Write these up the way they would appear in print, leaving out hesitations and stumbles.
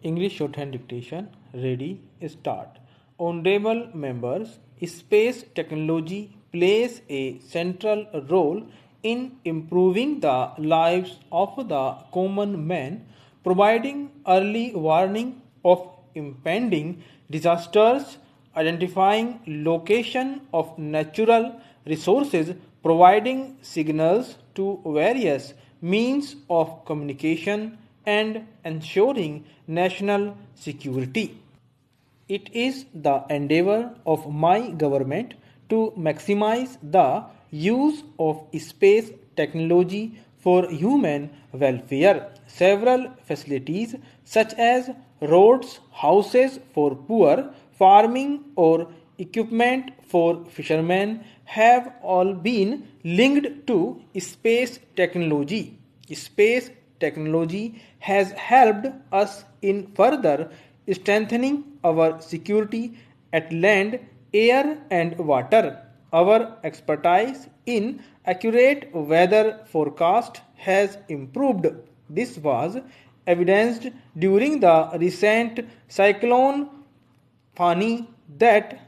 English Shorthand Dictation. Ready, start. Honorable members, space technology plays a central role in improving the lives of the common man, providing early warning of impending disasters, identifying location of natural resources, providing signals to various means of communication, and ensuring national security. It is the endeavor of my government to maximize the use of space technology for human welfare. Several facilities such as roads, houses for poor, farming or equipment for fishermen have all been linked to space technology. Space technology has helped us in further strengthening our security at land, air, and water. Our expertise in accurate weather forecast has improved. This was evidenced during the recent cyclone Fani that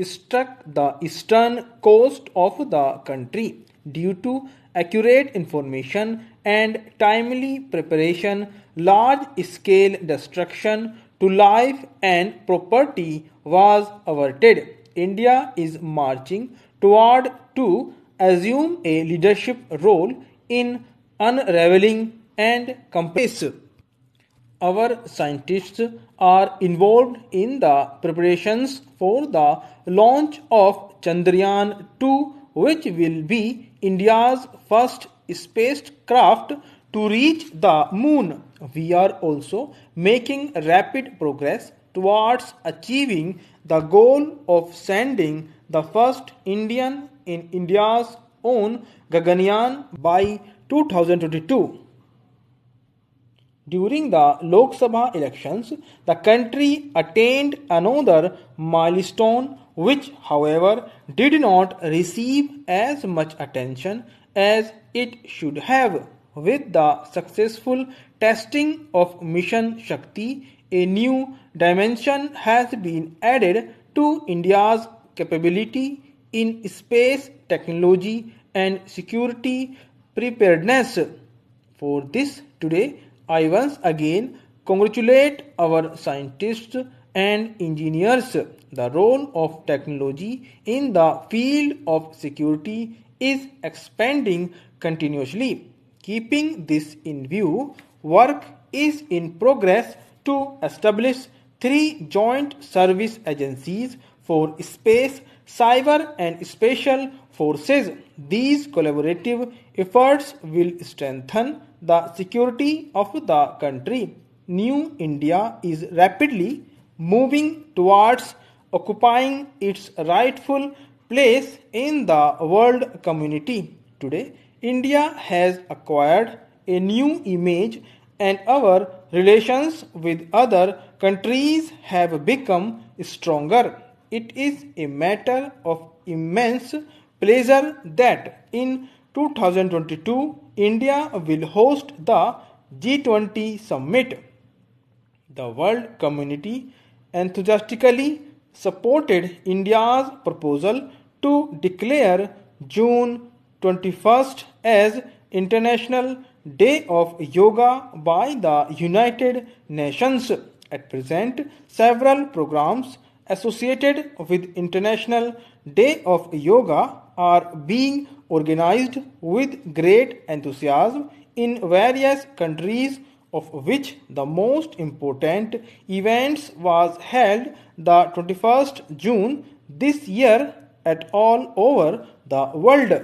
struck the eastern coast of the country. Due to accurate information and timely preparation, large scale destruction to life and property was averted. India is marching toward to assume a leadership role in unraveling and compress. Our scientists are involved in the preparations for the launch of Chandrayaan 2, which will be India's first spacecraft to reach the moon. We are also making rapid progress towards achieving the goal of sending the first Indian in India's own Gaganyaan by 2022. During the Lok Sabha elections, the country attained another milestone which, however, did not receive as much attention as it should have. With the successful testing of Mission Shakti, a new dimension has been added to India's capability in space technology and security preparedness. For this, today, I once again congratulate our scientists and engineers. The role of technology in the field of security is expanding continuously. Keeping this in view, work is in progress to establish three joint service agencies for space, cyber, and special forces. These collaborative efforts will strengthen the security of the country. New India is rapidly moving towards occupying its rightful place in the world community. Today, India has acquired a new image and our relations with other countries have become stronger. It is a matter of immense pleasure that in 2022 India will host the G20 summit. The world community enthusiastically supported India's proposal to declare June 21st as International Day of Yoga by the United Nations. At present, several programs associated with International Day of Yoga are being organized with great enthusiasm in various countries, of which the most important events was held the 21st June this year at all over the world.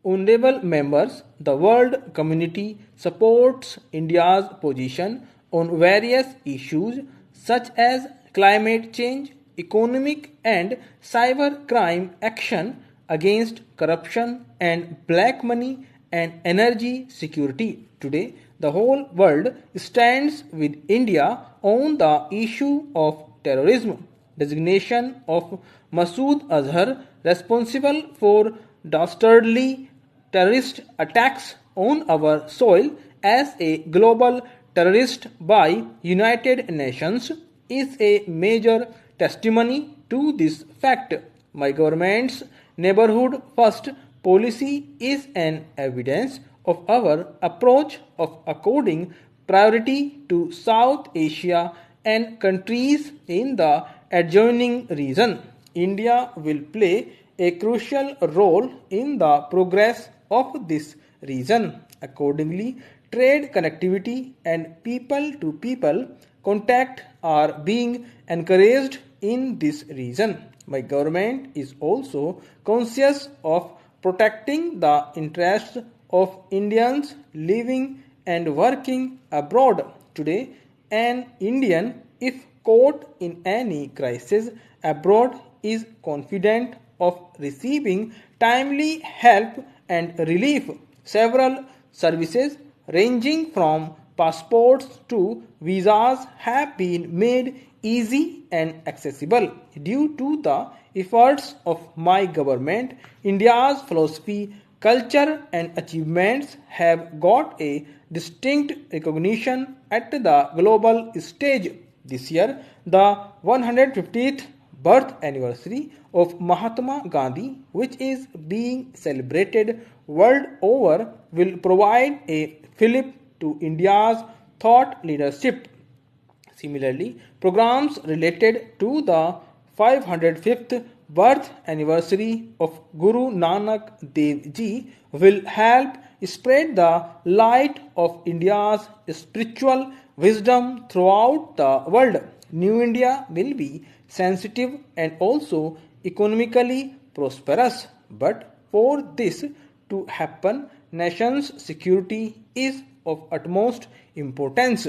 Honorable members, the world community supports India's position on various issues such as climate change, economic and cyber crime action against corruption and black money, and energy security. Today, the whole world stands with India on the issue of terrorism. Designation of Masood Azhar responsible for dastardly terrorist attacks on our soil as a global terrorist by United Nations is a major testimony to this fact. My government's neighborhood first policy is an evidence of our approach of according priority to South Asia and countries in the adjoining region. India will play a crucial role in the progress of this region. Accordingly, trade connectivity and people to people contact are being encouraged in this region. My government is also conscious of protecting the interests of Indians living and working abroad. Today, an Indian, if caught in any crisis abroad, is confident of receiving timely help and relief. Several services ranging from passports to visas have been made easy and accessible due to the efforts of my government. India's philosophy, culture and achievements have got a distinct recognition at the global stage. This year, the 150th birth anniversary of Mahatma Gandhi, which is being celebrated world over, will provide a fillip to India's thought leadership. Similarly, programs related to the 505th birth anniversary of Guru Nanak Dev Ji will help spread the light of India's spiritual wisdom throughout the world. New India will be sensitive and also economically prosperous, but for this to happen, nation's security is of utmost importance.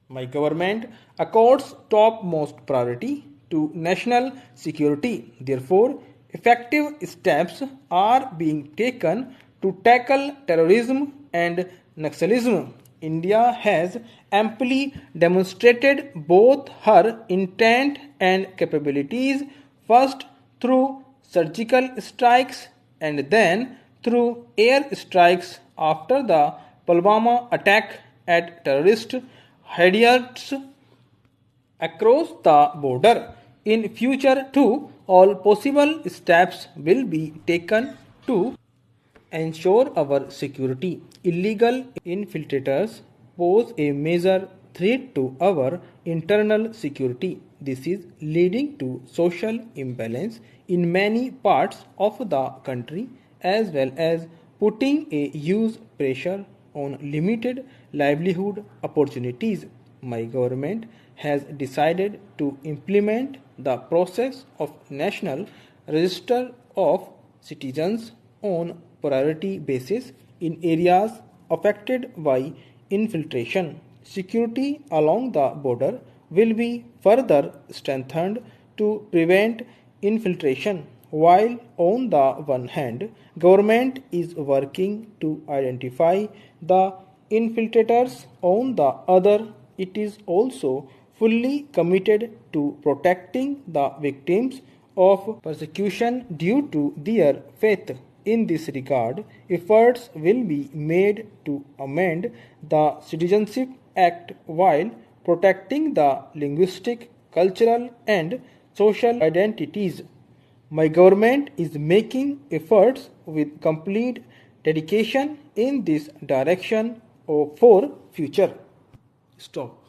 My government accords topmost priority to national security. Therefore, effective steps are being taken to tackle terrorism and Naxalism. India has amply demonstrated both her intent and capabilities, first through surgical strikes and then through air strikes after the Pulwama attack at terrorist hideouts across the border. In future too, all possible steps will be taken to ensure our security. Illegal infiltrators pose a major threat to our internal security. This is leading to social imbalance in many parts of the country as well as putting a huge pressure on limited livelihood opportunities. My government has decided to implement the process of national register of citizens on priority basis in areas affected by infiltration. Security along the border will be further strengthened to prevent infiltration. While on the one hand, government is working to identify the infiltrators, on the other, it is also fully committed to protecting the victims of persecution due to their faith. In this regard, efforts will be made to amend the Citizenship Act while protecting the linguistic, cultural, and social identities. My government is making efforts with complete dedication in this direction for future. Stop.